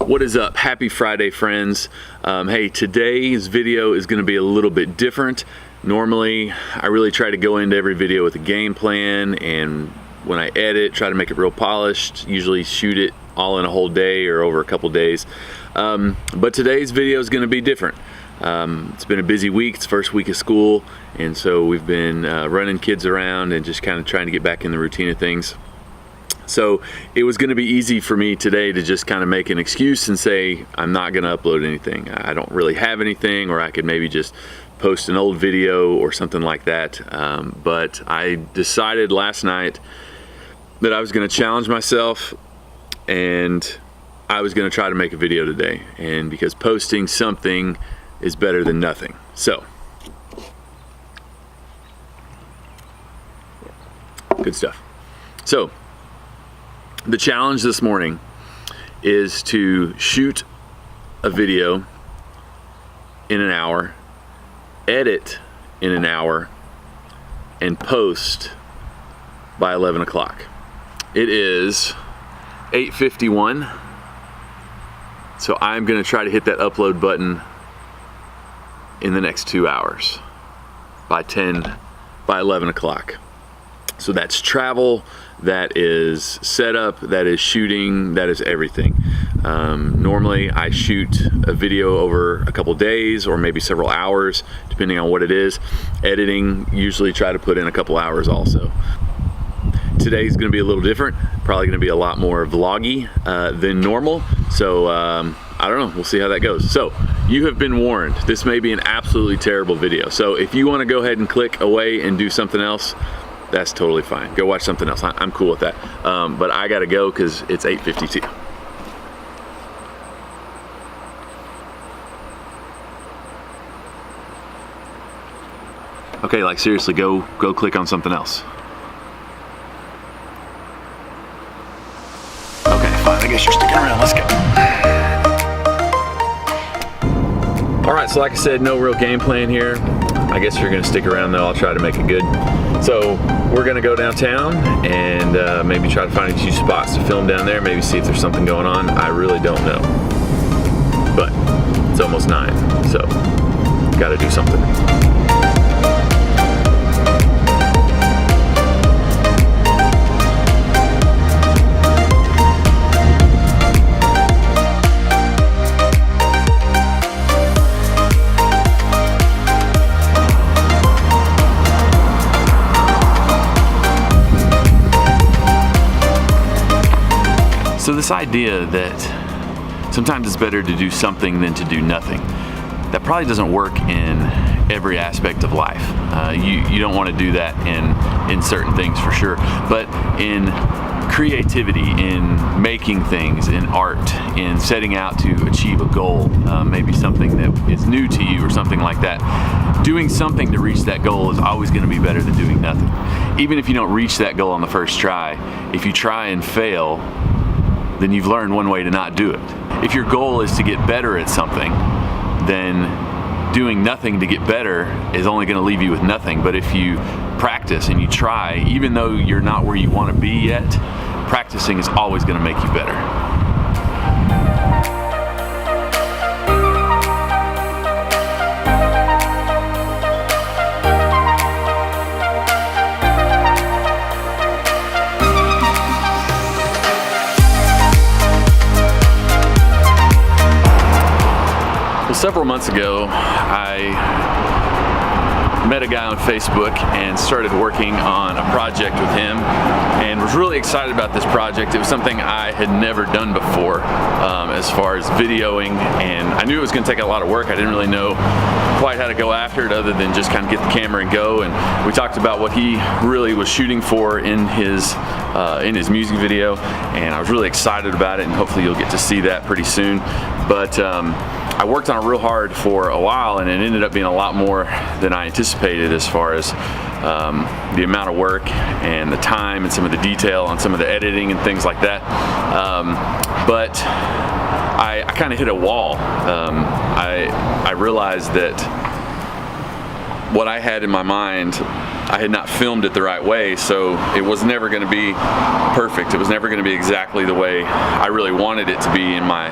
What is up? Happy Friday, friends. Hey, today's video is going to be a little bit different. Normally, I really try to go into every video with a game plan, and when I edit, try to make it real polished, usually shoot it all in a whole day or over a couple days. But today's video is going to be different. It's been a busy week. It's the first week of school, and so we've been running kids around and just kind of trying to get back in the routine of things. So it was going to be easy for me today to just kind of make an excuse and say I'm not going to upload anything. I don't really have anything, or I could maybe just post an old video or something like that. But I decided last night that I was going to challenge myself, and I was going to try to make a video today. And because posting something is better than nothing. So good stuff. So the challenge this morning is to shoot a video in an hour, edit in an hour, and post by 11 o'clock. It is 8:51, so I'm going to try to hit that upload button in the next 2 hours by 11 o'clock. So that's travel, that is setup, that is shooting, that is everything. Normally I shoot a video over a couple days or maybe several hours, depending on what it is. Editing, usually try to put in a couple hours also. Today's gonna be a little different, probably gonna be a lot more vloggy than normal. So I don't know, we'll see how that goes. So you have been warned, this may be an absolutely terrible video. So if you wanna go ahead and click away and do something else, that's totally fine. Go watch something else. I'm cool with that. But I gotta go because it's 8:52. Okay, like seriously, go click on something else. Okay, fine. I guess you're sticking around. Let's go. All right, so like I said, no real game plan here. I guess you're gonna stick around though. I'll try to make it good. So we're gonna go downtown and maybe try to find a few spots to film down there, maybe see if there's something going on. I really don't know, but it's almost 9, so gotta do something. So this idea that sometimes it's better to do something than to do nothing, that probably doesn't work in every aspect of life. You don't want to do that in certain things for sure, but in creativity, in making things, in art, in setting out to achieve a goal, maybe something that is new to you or something like that, doing something to reach that goal is always going to be better than doing nothing. Even if you don't reach that goal on the first try, if you try and fail, then you've learned one way to not do it. If your goal is to get better at something, then doing nothing to get better is only going to leave you with nothing. But if you practice and you try, even though you're not where you want to be yet, practicing is always going to make you better. Several months ago, I met a guy on Facebook and started working on a project with him, and was really excited about this project. It was something I had never done before as far as videoing, and I knew it was going to take a lot of work. I didn't really know quite how to go after it other than just kind of get the camera and go. And we talked about what he really was shooting for in his music video, and I was really excited about it, and hopefully you'll get to see that pretty soon. But I worked on it real hard for a while, and it ended up being a lot more than I anticipated as far as the amount of work and the time and some of the detail on some of the editing and things like that. But I kind of hit a wall. I realized that what I had in my mind I had not filmed it the right way, so it was never going to be perfect. It was never going to be exactly the way I really wanted it to be in my,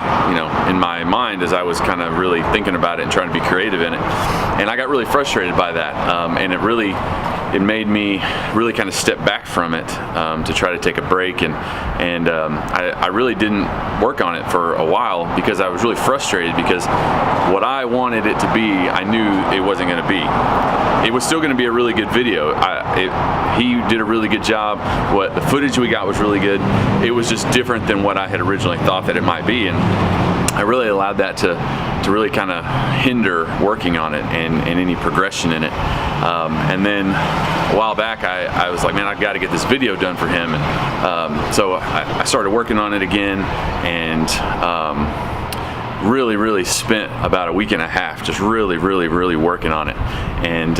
in my mind, as I was kind of really thinking about it and trying to be creative in it. And I got really frustrated by that, and it made me really kind of step back from it to try to take a break, and I really didn't work on it for a while because I was really frustrated, because what I wanted it to be, I knew it wasn't going to be. It was still going to be a really good video. He did a really good job. The footage we got was really good. It was just different than what I had originally thought that it might be, and I really allowed that to really kind of hinder working on it and any progression in it. And then a while back, I was like, man, I've got to get this video done for him. And so I started working on it again, and really spent about a week and a half just really working on it, and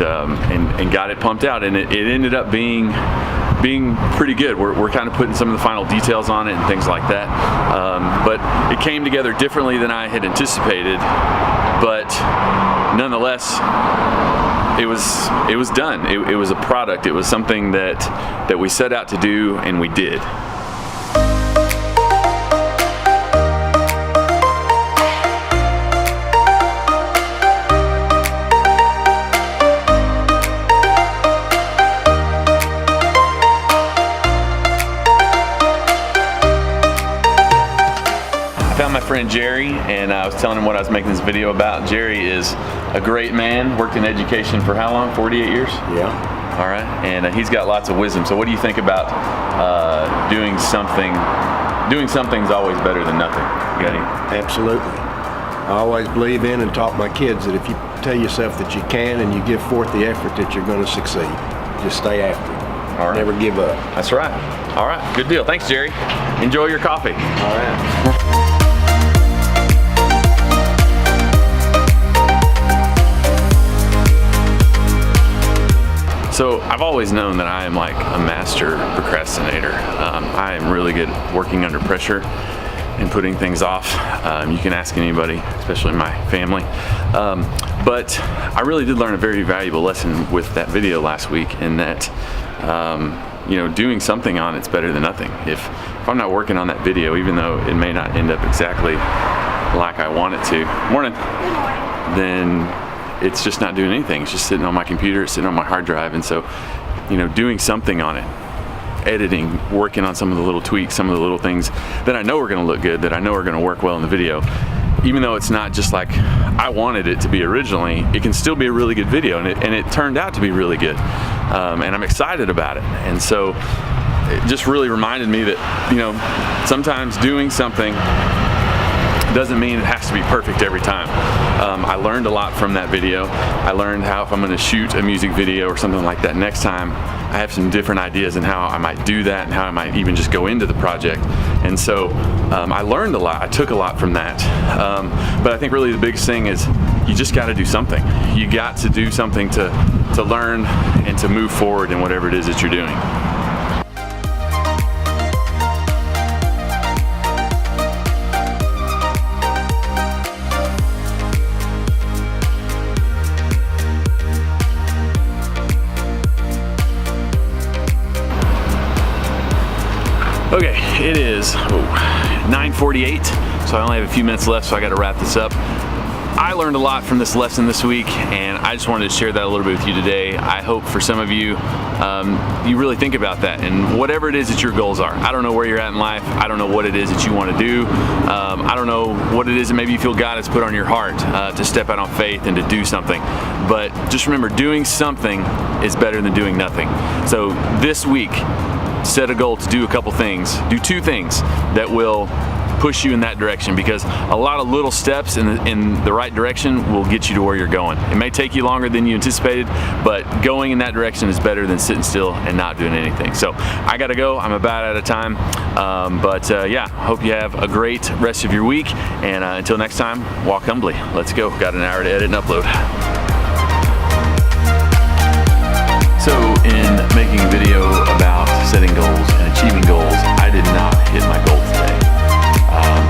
got it pumped out, and it ended up being pretty good. We're kind of putting some of the final details on it and things like that, but it came together differently than I had anticipated, but nonetheless it was done. It was a product. It was something that we set out to do, and we did. My friend Jerry, and I was telling him what I was making this video about. Jerry is a great man, worked in education for how long? 48 years? Yeah. All right, and he's got lots of wisdom. So what do you think about doing something? Doing something's always better than nothing. You got any? Absolutely. I always believe in and taught my kids that if you tell yourself that you can and you give forth the effort, that you're going to succeed. Just stay after it. All right. Never give up. That's right. All right, good deal. Thanks, Jerry. Enjoy your coffee. All right. So I've always known that I am like a master procrastinator. I am really good at working under pressure and putting things off. You can ask anybody, especially my family. But I really did learn a very valuable lesson with that video last week, in that doing something on it's better than nothing. If I'm not working on that video, even though it may not end up exactly like I want it to, then it's just not doing anything. It's just sitting on my computer, it's sitting on my hard drive. And so, doing something on it, editing, working on some of the little tweaks, some of the little things that I know are gonna look good, that I know are gonna work well in the video, even though it's not just like I wanted it to be originally, it can still be a really good video, and it turned out to be really good. And I'm excited about it. And so it just really reminded me that, sometimes doing something doesn't mean it has to be perfect every time. I learned a lot from that video. I learned how, if I'm going to shoot a music video or something like that next time, I have some different ideas on how I might do that and how I might even just go into the project. And so I learned a lot. I took a lot from that. But I think really the biggest thing is you just got to do something. You got to do something to learn and to move forward in whatever it is that you're doing. Okay, it is 9:48, so I only have a few minutes left, so I got to wrap this up. I learned a lot from this lesson this week, and I just wanted to share that a little bit with you today. I hope for some of you, you really think about that, and whatever it is that your goals are. I don't know where you're at in life. I don't know what it is that you want to do. I don't know what it is that maybe you feel God has put on your heart to step out on faith and to do something. But just remember, doing something is better than doing nothing. So this week, set a goal to do a couple things. Do two things that will push you in that direction, because a lot of little steps in the right direction will get you to where you're going. It may take you longer than you anticipated, but going in that direction is better than sitting still and not doing anything. So I gotta go. I'm about out of time. Yeah, hope you have a great rest of your week. And until next time, walk humbly. Let's go. Got an hour to edit and upload. So in making a video about setting goals and achieving goals, I did not hit my goal today.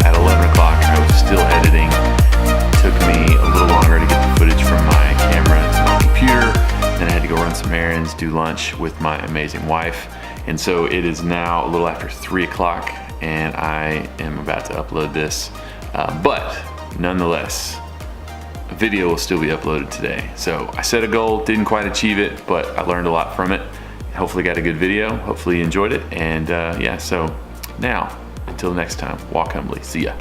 At 11 o'clock, I was still editing. It took me a little longer to get the footage from my camera to my computer. Then I had to go run some errands, do lunch. lunch with my amazing wife. And so it is now a little after 3 o'clock and I am about to upload this. But nonetheless, a video will still be uploaded today. So I set a goal, didn't quite achieve it, but I learned a lot from it. Hopefully got a good video, hopefully you enjoyed it. And yeah, so now, until next time, walk humbly, see ya.